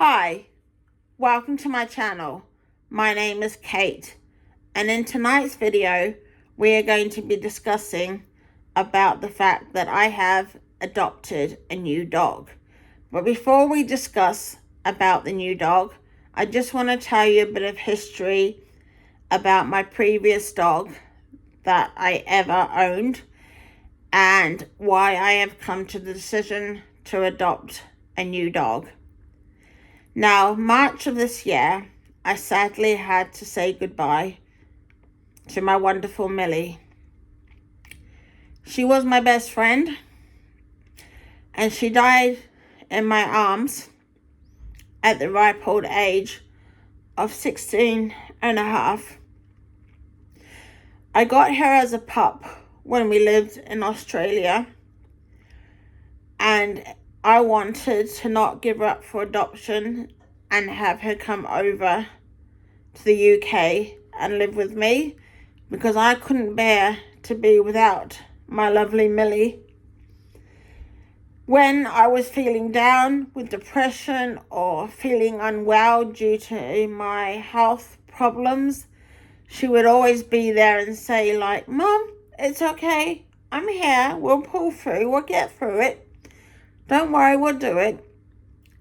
Hi, welcome to my channel. My name is Kate, and in tonight's video we are going to be discussing about the fact that I have adopted a new dog. But before we discuss about the new dog, I just want to tell you a bit of history about my previous dog that I ever owned and why I have come to the decision to adopt a new dog. Now, March of this year, I sadly had to say goodbye to my wonderful Millie. She was my best friend, and she died in my arms at the ripe old age of 16 and a half. I got her as a pup when we lived in Australia, and I wanted to not give her up for adoption and have her come over to the UK and live with me because I couldn't bear to be without my lovely Millie. When I was feeling down with depression or feeling unwell due to my health problems, she would always be there and say like, "Mom, it's okay. I'm here. We'll pull through. We'll get through it. Don't worry, we'll do it."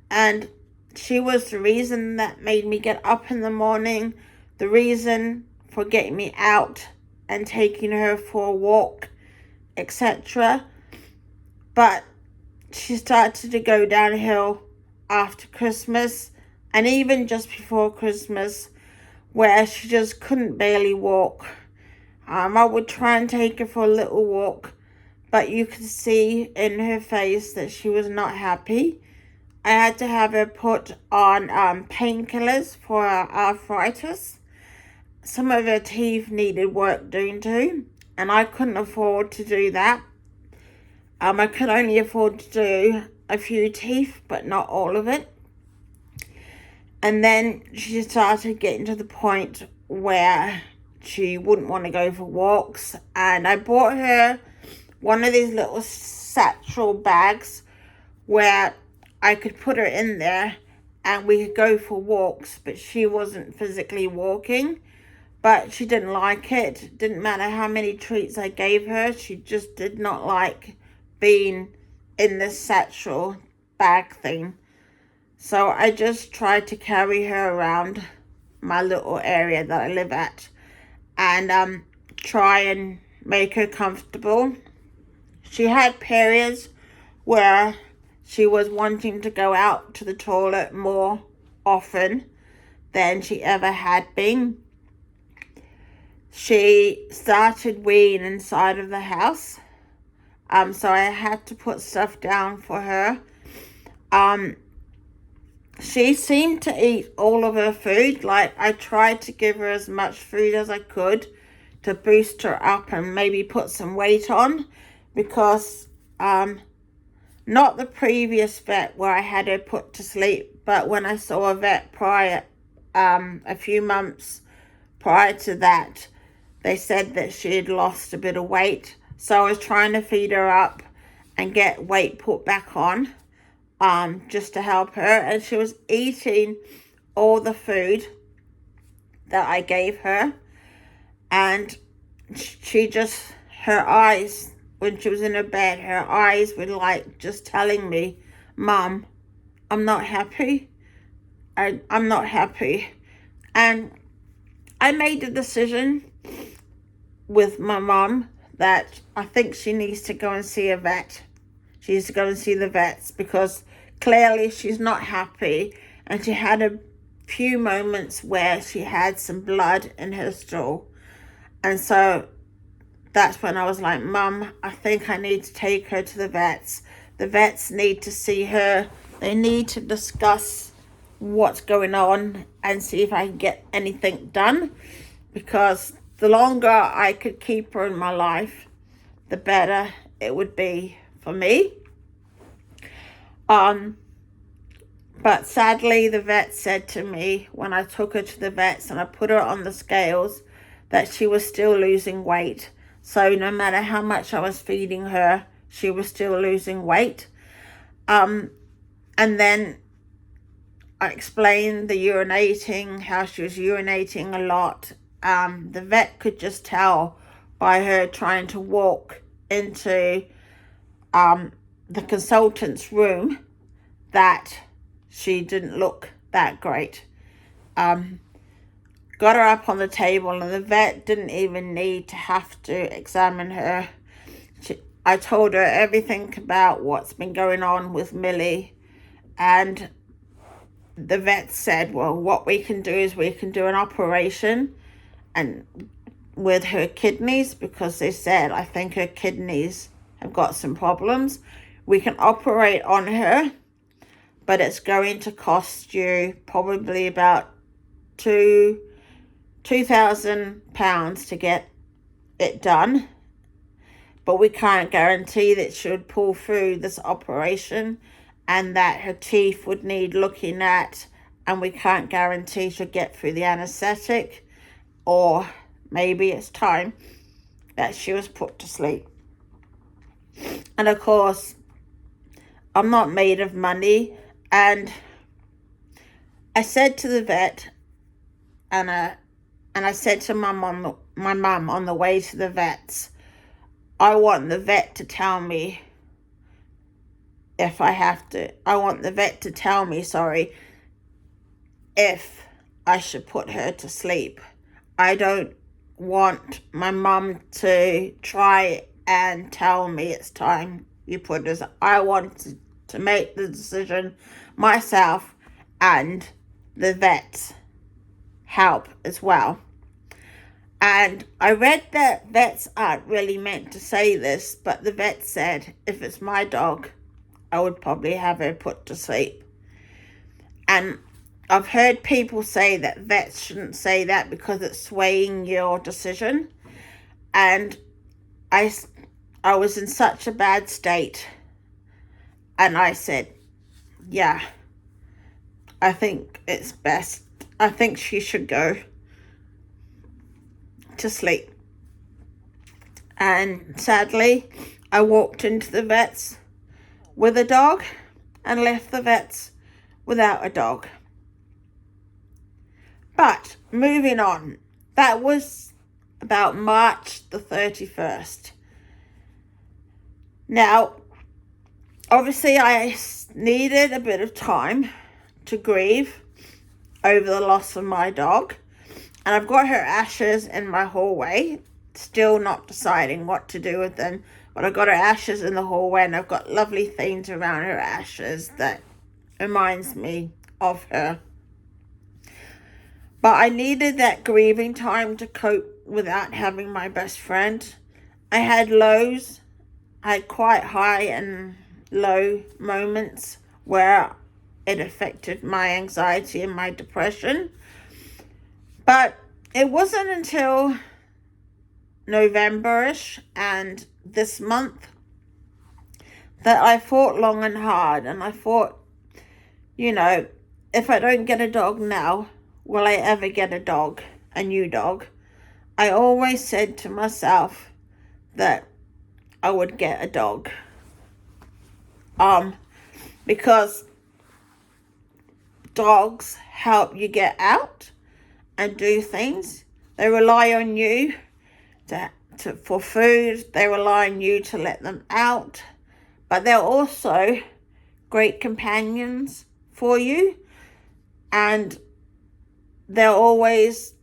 And she was the reason that made me get up in the morning, the reason for getting me out and taking her for a walk, etc. But she started to go downhill after Christmas and even just before Christmas, where she just couldn't barely walk. I would try and take her for a little walk, but you could see in her face that she was not happy. I had to have her put on painkillers for her arthritis. Some of her teeth needed work doing too, and I couldn't afford to do that. I could only afford to do a few teeth, but not all of it. And then she started getting to the point where she wouldn't want to go for walks, and I bought her one of these little satchel bags where I could put her in there and we could go for walks, but she wasn't physically walking. But she didn't like it. Didn't matter how many treats I gave her, she just did not like being in this satchel bag thing. So I just tried to carry her around my little area that I live at and try and make her comfortable. She had periods where she was wanting to go out to the toilet more often than she ever had been. She started weeing inside of the house. So I had to put stuff down for her. She seemed to eat all of her food. Like, I tried to give her as much food as I could to boost her up and maybe put some weight on, because not the previous vet where I had her put to sleep, but when I saw a vet prior, a few months prior to that, they said that she had lost a bit of weight. So I was trying to feed her up and get weight put back on, just to help her. And she was eating all the food that I gave her. And she just, her eyes, when she was in her bed, her eyes were like just telling me, "Mom, I'm not happy. I'm not happy." And I made the decision with my mom that I think she needs to go and see a vet. She needs to go and see the vets because clearly she's not happy, and she had a few moments where she had some blood in her stool. And so that's when I was like, "Mum, I think I need to take her to the vets. The vets need to see her. They need to discuss what's going on and see if I can get anything done, because the longer I could keep her in my life, the better it would be for me." But sadly, the vet said to me when I took her to the vets and I put her on the scales that she was still losing weight. So no matter how much I was feeding her, she was still losing weight. And then I explained the urinating, how she was urinating a lot. The vet could just tell by her trying to walk into the consultant's room that she didn't look that great. Got her up on the table, and the vet didn't even need to have to examine her. I told her everything about what's been going on with Millie, and the vet said, well, what we can do is we can do an operation and with her kidneys, because they said, I think her kidneys have got some problems. We can operate on her, but it's going to cost you probably about £2,000 to get it done. But we can't guarantee that she would pull through this operation, and that her teeth would need looking at, and we can't guarantee she'll get through the anesthetic, or maybe it's time that she was put to sleep. And of course, I'm not made of money, and I said to the vet, and I said to my mum on the way to the vets, I want the vet to tell me if I have to. I want the vet to tell me, if I should put her to sleep. I don't want my mum to try and tell me it's time you put her. I want to make the decision myself, and the vet's help as well. And I read that vets aren't really meant to say this, but the vet said if it's my dog, I would probably have her put to sleep. And I've heard people say that vets shouldn't say that because it's swaying your decision. And I was in such a bad state. And I said, yeah, I think it's best. I think she should go to sleep. And sadly, I walked into the vets with a dog and left the vets without a dog. But moving on, that was about March the 31st. Now, obviously I needed a bit of time to grieve over the loss of my dog. And I've got her ashes in my hallway, still not deciding what to do with them. But I've got her ashes in the hallway, and I've got lovely things around her ashes that reminds me of her. But I needed that grieving time to cope without having my best friend. I had lows. I had quite high and low moments where it affected my anxiety and my depression. But it wasn't until November-ish and this month that I thought long and hard. And I thought, if I don't get a dog now, will I ever get a new dog? I always said to myself that I would get a dog. Because dogs help you get out and do things. They rely on you for food. They rely on you to let them out. But they're also great companions for you. And they're always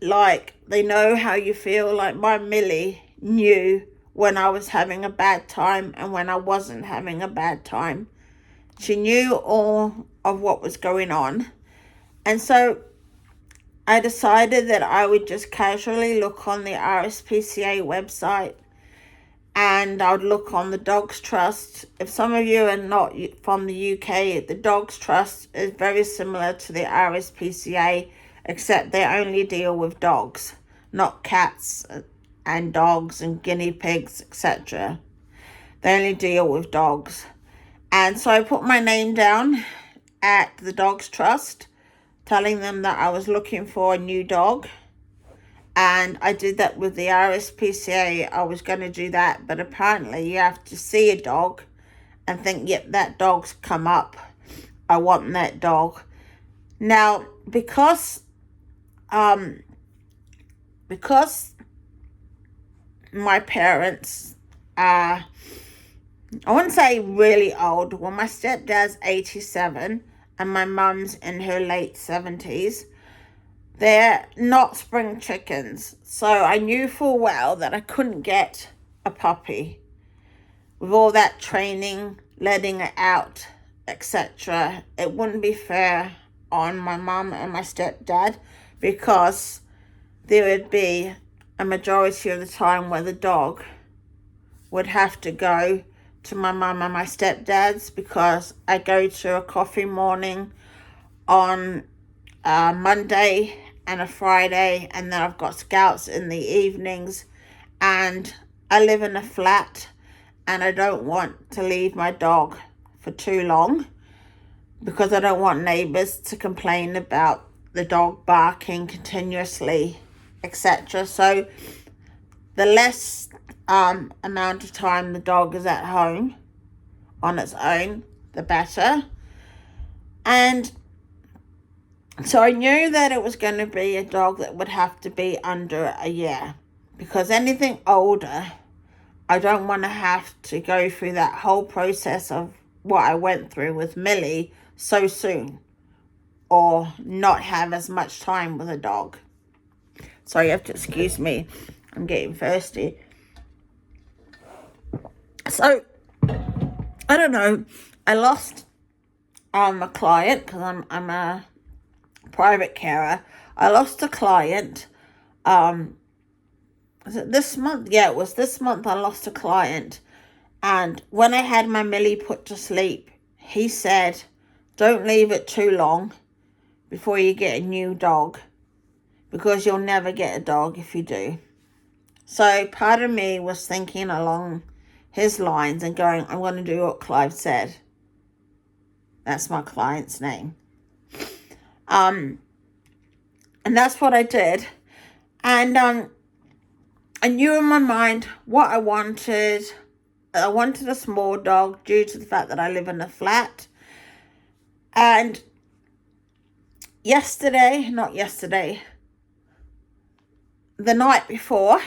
they know how you feel. Like my Millie knew when I was having a bad time and when I wasn't having a bad time. She knew all of what was going on. And so I decided that I would just casually look on the RSPCA website, and I would look on the Dogs Trust. If some of you are not from the UK, the Dogs Trust is very similar to the RSPCA, except they only deal with dogs, not cats and dogs and guinea pigs, etc. They only deal with dogs. And so I put my name down at the Dogs Trust, telling them that I was looking for a new dog. And I did that with the RSPCA. I was going to do that, but apparently you have to see a dog and think, yep, that dog's come up. I want that dog. Now, because my parents are, I wouldn't say really old. Well, my stepdad's 87 and my mum's in her late 70s. They're not spring chickens. So I knew full well that I couldn't get a puppy. With all that training, letting it out, etc., it wouldn't be fair on my mum and my stepdad, because there would be a majority of the time where the dog would have to go to my mum and my stepdad's, because I go to a coffee morning on a Monday and a Friday, and then I've got scouts in the evenings, and I live in a flat and I don't want to leave my dog for too long, because I don't want neighbours to complain about the dog barking continuously, etc. So the less amount of time the dog is at home on its own, the better. And so I knew that it was going to be a dog that would have to be under a year, because anything older, I don't want to have to go through that whole process of what I went through with Millie so soon, or not have as much time with a dog. So you have to excuse me, I'm getting thirsty. So, I don't know, I lost a client, because I'm a private carer. I lost a client, was it this month? Yeah, it was this month I lost a client. And when I had my Millie put to sleep, he said, don't leave it too long before you get a new dog, because you'll never get a dog if you do. So part of me was thinking along his lines and going, I'm going to do what Clive said. That's my client's name. And that's what I did. And I knew in my mind what I wanted. I wanted a small dog due to the fact that I live in a flat. And the night before,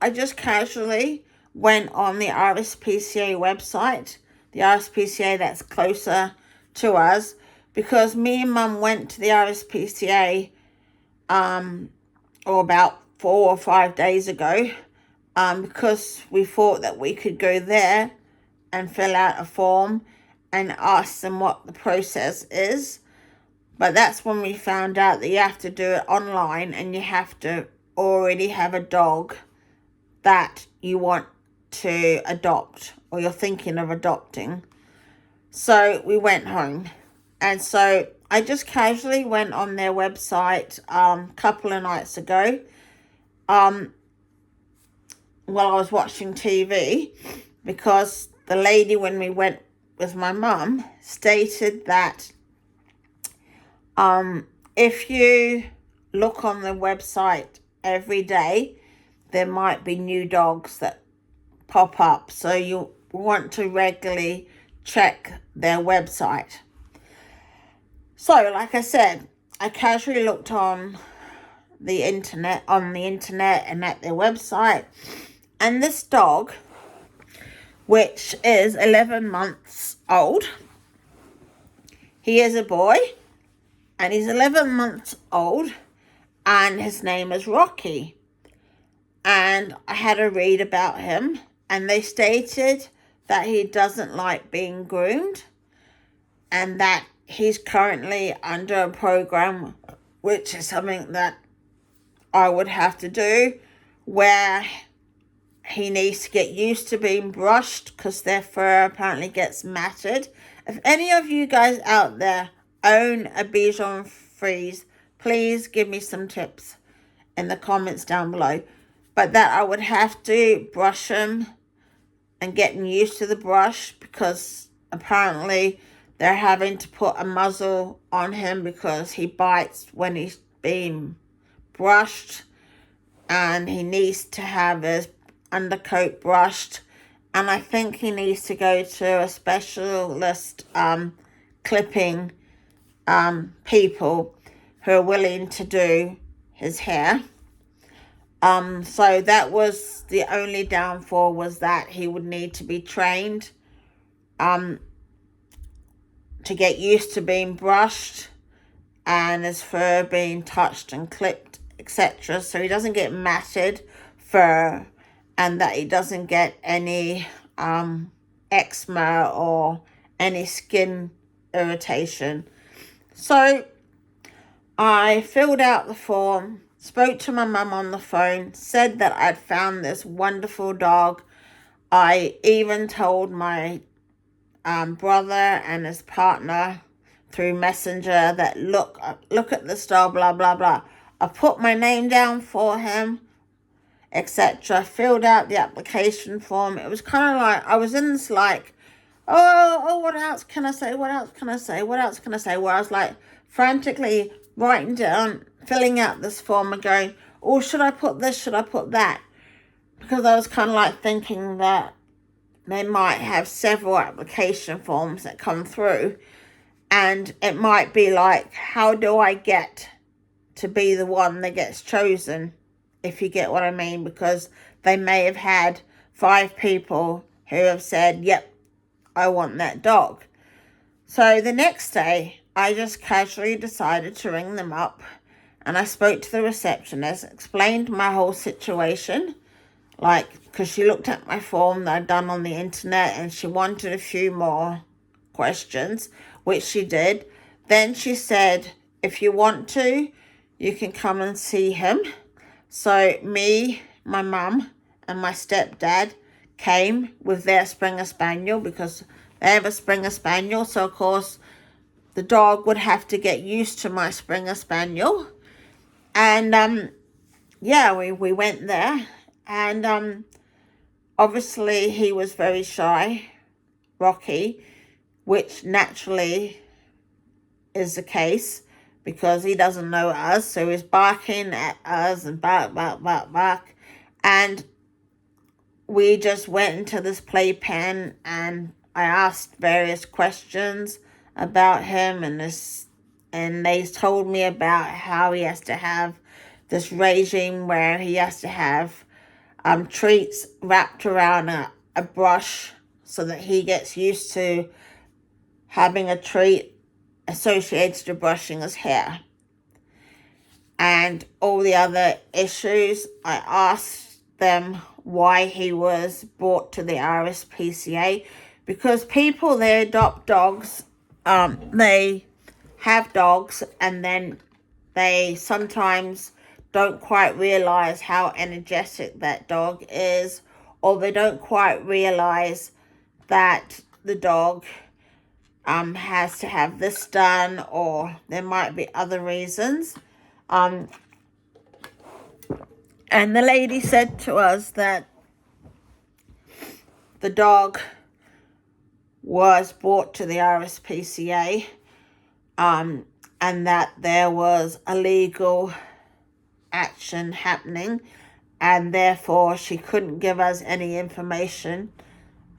I just casually went on the RSPCA website, the RSPCA that's closer to us, because me and Mum went to the RSPCA about 4 or 5 days ago, because we thought that we could go there and fill out a form and ask them what the process is. But that's when we found out that you have to do it online, and you have to already have a dog that you want to adopt, or you're thinking of adopting. So we went home. And so I just casually went on their website a couple of nights ago, while I was watching TV, because the lady, when we went with my mum, stated that if you look on the website every day, there might be new dogs that pop up. So you want to regularly check their website. So, like I said, I casually looked on the internet and at their website. And this dog, which is 11 months old, he is a boy, and he's 11 months old, and his name is Rocky. And I had a read about him, and they stated that he doesn't like being groomed, and that he's currently under a program, which is something that I would have to do, where he needs to get used to being brushed, because their fur apparently gets matted. If any of you guys out there own a Bichon Frise, please give me some tips in the comments down below. But that I would have to brush him and getting used to the brush, because apparently they're having to put a muzzle on him because he bites when he's being brushed, and he needs to have his undercoat brushed, and I think he needs to go to a specialist clipping people who are willing to do his hair. So that was the only downfall, was that he would need to be trained to get used to being brushed and his fur being touched and clipped, etc. So he doesn't get matted fur, and that he doesn't get any eczema or any skin irritation. So I filled out the form, spoke to my mum on the phone, said that I'd found this wonderful dog. I even told my brother and his partner through Messenger that look at this dog, blah, blah, blah. I put my name down for him, etc. Filled out the application form. It was kind of like, I was in this like, oh, what else can I say? What else can I say? What else can I say? Where I was like frantically writing down, filling out this form and going, oh, should I put this? Should I put that? Because I was kind of like thinking that they might have several application forms that come through, and it might be like, how do I get to be the one that gets chosen, if you get what I mean? Because they may have had 5 people who have said, yep, I want that dog. So the next day, I just casually decided to ring them up, and I spoke to the receptionist, explained my whole situation, because she looked at my form that I'd done on the internet and she wanted a few more questions, which she did. Then she said, if you want to, you can come and see him. So me, my mum, and my stepdad came with their Springer Spaniel, because they have a Springer Spaniel. So, of course, the dog would have to get used to my Springer Spaniel. And, we went there. And obviously he was very shy, Rocky, which naturally is the case because he doesn't know us. So he's barking at us and bark, bark, bark, bark. And we just went into this playpen and I asked various questions about him, and they told me about how he has to have this regime where he has to have treats wrapped around a brush so that he gets used to having a treat associated to brushing his hair. And all the other issues, I asked them why he was brought to the RSPCA, because people, they adopt dogs, they have dogs, and then they sometimes don't quite realize how energetic that dog is, or they don't quite realize that the dog has to have this done, or there might be other reasons. And the lady said to us that the dog was brought to the RSPCA, and that there was a legal action happening, and therefore she couldn't give us any information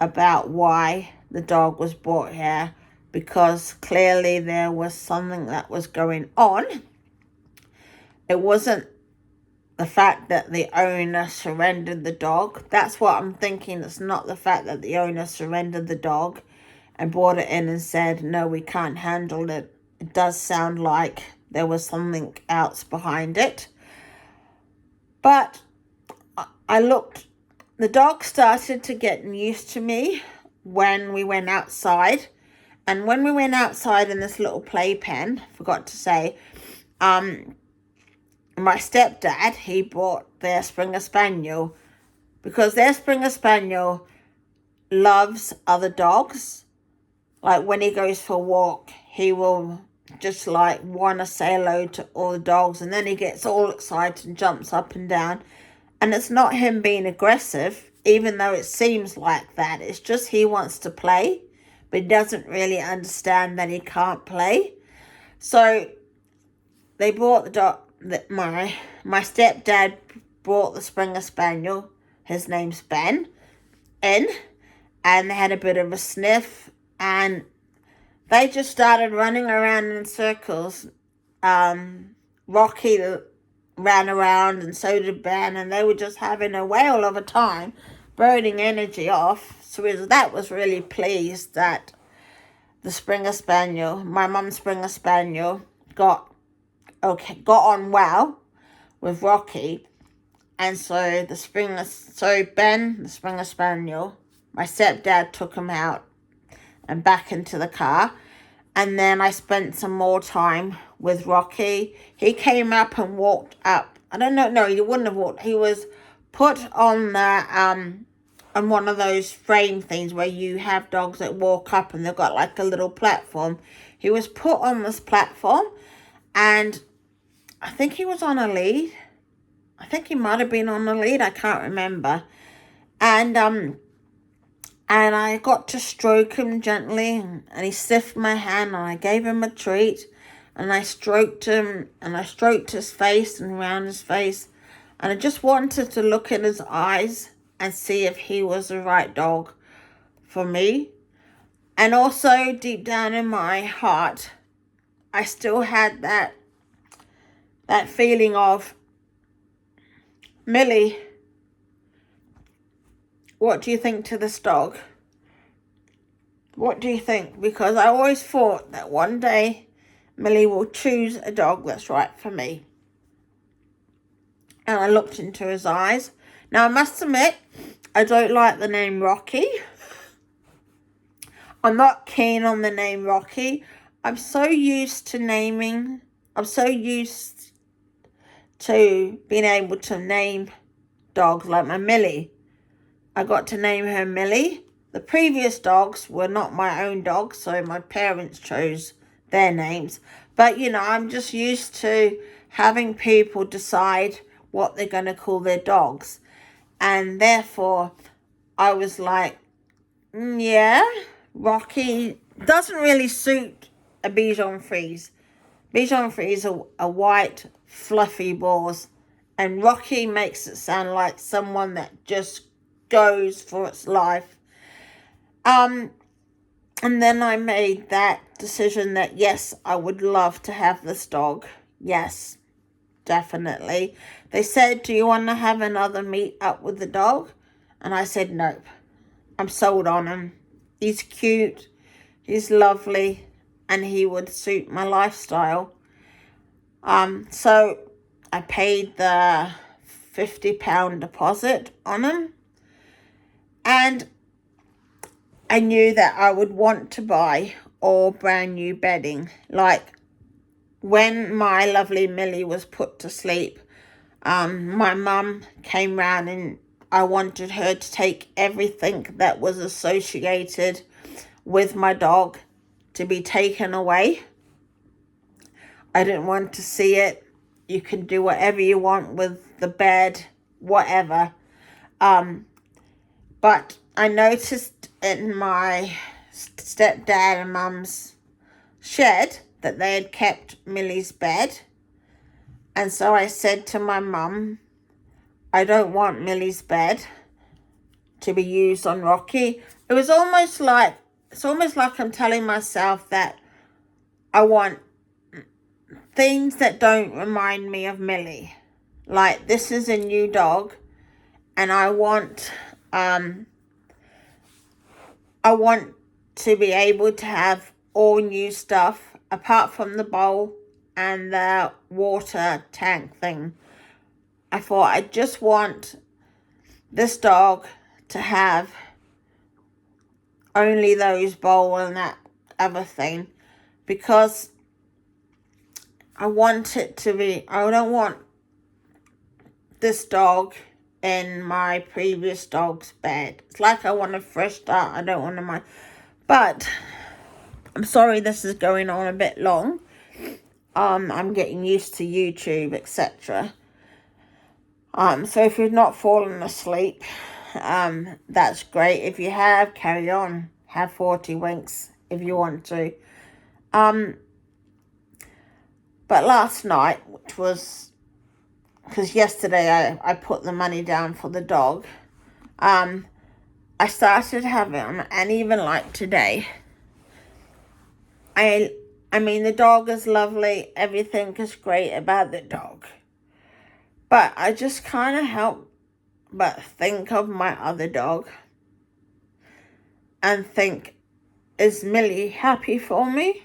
about why the dog was brought here, because clearly there was something that was going on. It wasn't the fact that the owner surrendered the dog. That's what I'm thinking. It's not the fact that the owner surrendered the dog and brought it in and said, no, we can't handle it. It does sound like there was something else behind it. But I looked, the dog started to get used to me when we went outside. And when we went outside in this little playpen, forgot to say, my stepdad, he bought their Springer Spaniel, because their Springer Spaniel loves other dogs. Like when he goes for a walk, he will just like want to say hello to all the dogs, and then he gets all excited and jumps up and down. And it's not him being aggressive, even though it seems like that. It's just he wants to play, but he doesn't really understand that he can't play. So they brought the dog. My stepdad brought the Springer Spaniel, his name's Ben, in, and they had a bit of a sniff, and they just started running around in circles. Rocky ran around and so did Ben, and they were just having a whale of a time, burning energy off. So that was really pleased that the Springer Spaniel, my mum's Springer Spaniel, got on well with Rocky. And so Ben, the Springer Spaniel, my stepdad took him out and back into the car. And then I spent some more time with Rocky. He came up and walked up. I don't know. No, he wouldn't have walked. He was put on on one of those frame things where you have dogs that walk up and they've got like a little platform. He was put on this platform, and I think he was on a lead. I think he might have been on a lead. I can't remember. And I got to stroke him gently, and he sniffed my hand, and I gave him a treat, and I stroked him, and I stroked his face and around his face, and I just wanted to look in his eyes and see if he was the right dog for me. And also, deep down in my heart, I still had that feeling of, Millie, what do you think to this dog? What do you think? Because I always thought that one day Millie will choose a dog that's right for me. And I looked into his eyes. Now, I must admit, I don't like the name Rocky. I'm not keen on the name Rocky. I'm so used to being able to name dogs, like my Millie. I got to name her Millie. The previous dogs were not my own dogs, so my parents chose their names. But, I'm just used to having people decide what they're going to call their dogs. And therefore, I was like, yeah, Rocky doesn't really suit a Bichon Frise. Bichon Frise are white, fluffy balls. And Rocky makes it sound like someone that just goes for its life. And then I made that decision that, yes, I would love to have this dog. Yes, definitely. They said, do you want to have another meet up with the dog? And I said, nope. I'm sold on him. He's cute. He's lovely. And he would suit my lifestyle. So I paid the £50 deposit on him. And I knew that I would want to buy all brand new bedding. Like when my lovely Millie was put to sleep, my mum came round and I wanted her to take everything that was associated with my dog to be taken away. I didn't want to see it. You can do whatever you want with the bed, whatever. But I noticed in my stepdad and mum's shed that they had kept Millie's bed. And so I said to my mum, I don't want Millie's bed to be used on Rocky. It's almost like I'm telling myself that I want things that don't remind me of Millie. Like, this is a new dog, and I want to be able to have all new stuff apart from the bowl and the water tank thing. I thought I just want this dog to have only those bowl and that other thing, because I want it to be, I don't want this dog in my previous dog's bed. It's like I want a fresh start. I don't want to mind. But I'm sorry this is going on a bit long. I'm getting used to YouTube, etc. So if you've not fallen asleep, that's great. If you have, carry on. Have 40 winks if you want to. But last night, which was, because yesterday I put the money down for the dog, I started having, and even like today, I mean, the dog is lovely. Everything is great about the dog. But I just kind of help but think of my other dog and think, is Millie happy for me?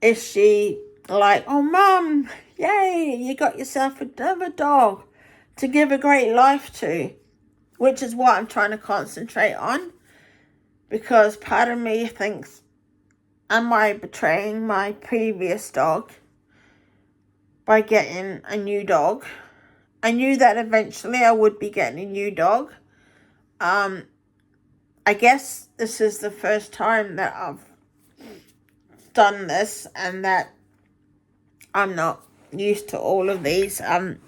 Is she like, oh, Mum, yay, you got yourself another dog to give a great life to? Which is what I'm trying to concentrate on. Because part of me thinks, am I betraying my previous dog by getting a new dog? I knew that eventually I would be getting a new dog. I guess this is the first time that I've done this and that I'm not used to all of these. I'm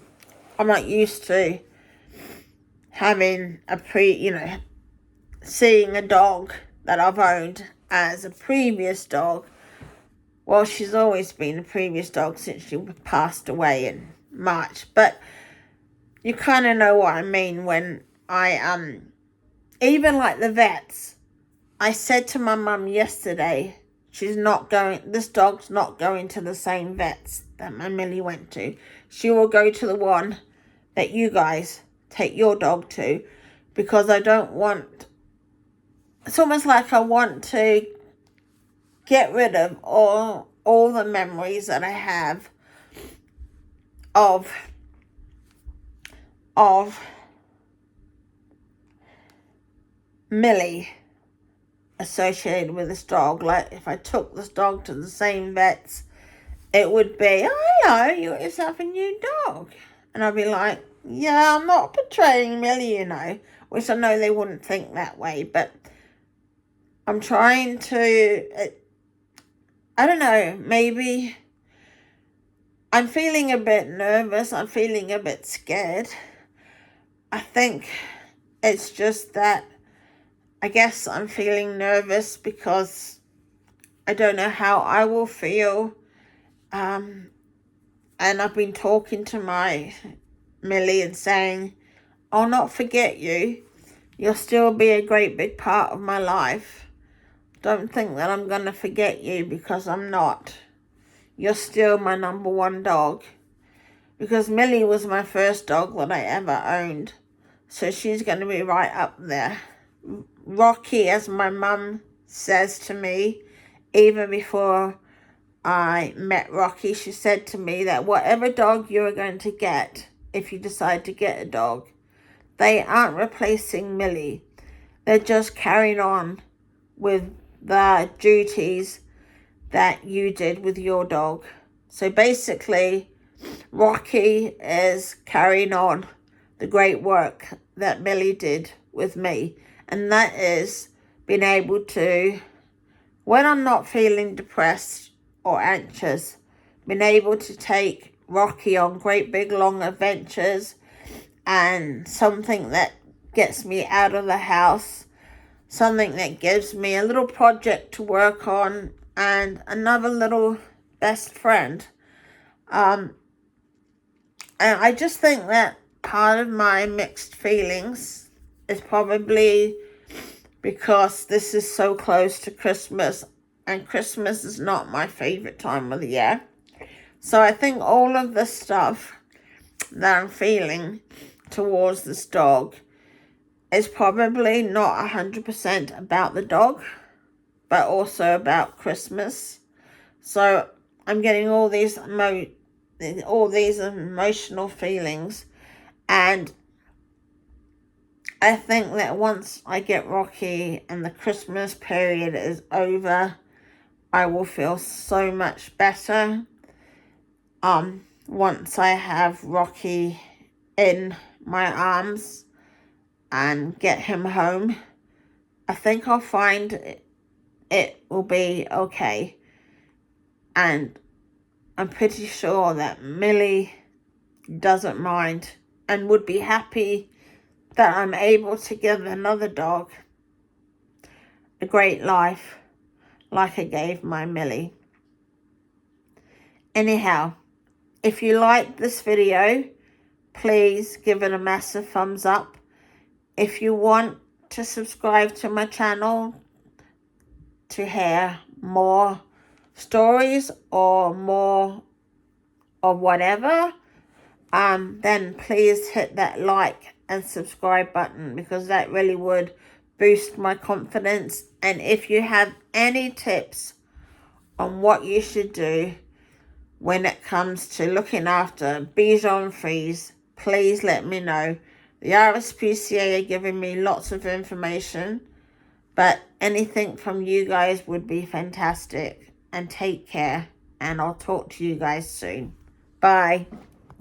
not used to having seeing a dog that I've owned as a previous dog. Well, she's always been a previous dog since she passed away in March. But you kind of know what I mean when even like the vets. I said to my mum yesterday, this dog's not going to the same vets that my Millie went to. She will go to the one that you guys take your dog to, because I don't want, it's almost like I want to get rid of all the memories that I have of Millie associated with this dog. Like, if I took this dog to the same vets, it would be, oh, hello, you got yourself a new dog. And I'd be like, yeah, I'm not betraying Millie, which I know they wouldn't think that way, but I'm trying to, I don't know, maybe I'm feeling a bit nervous. I'm feeling a bit scared. I think it's just that I guess I'm feeling nervous because I don't know how I will feel. And I've been talking to my Millie and saying, I'll not forget you. You'll still be a great big part of my life. Don't think that I'm going to forget you, because I'm not. You're still my number one dog. Because Millie was my first dog that I ever owned. So she's going to be right up there. Rocky, as my mum says to me, even before I met Rocky, she said to me that whatever dog you're going to get, if you decide to get a dog, they aren't replacing Millie. They're just carrying on with the duties that you did with your dog. So basically, Rocky is carrying on the great work that Millie did with me. And that is being able to, when I'm not feeling depressed or anxious, being able to take Rocky on great big long adventures, and something that gets me out of the house, something that gives me a little project to work on, and another little best friend. And I just think that part of my mixed feelings is probably because this is so close to Christmas, and Christmas is not my favorite time of the year. So I think all of the stuff that I'm feeling towards this dog is probably not 100% about the dog, but also about Christmas. So I'm getting all these emotional feelings, and I think that once I get Rocky and the Christmas period is over, I will feel so much better. Once I have Rocky in my arms and get him home, I think I'll find it will be okay. And I'm pretty sure that Millie doesn't mind and would be happy that I'm able to give another dog a great life like I gave my Millie. Anyhow, if you like this video, please give it a massive thumbs up. If you want to subscribe to my channel, to hear more stories or more of whatever, then please hit that like and subscribe button, because that really would boost my confidence. And if you have any tips on what you should do when it comes to looking after Bichon Frise, please let me know. The RSPCA are giving me lots of information, but anything from you guys would be fantastic. And take care, and I'll talk to you guys soon. Bye.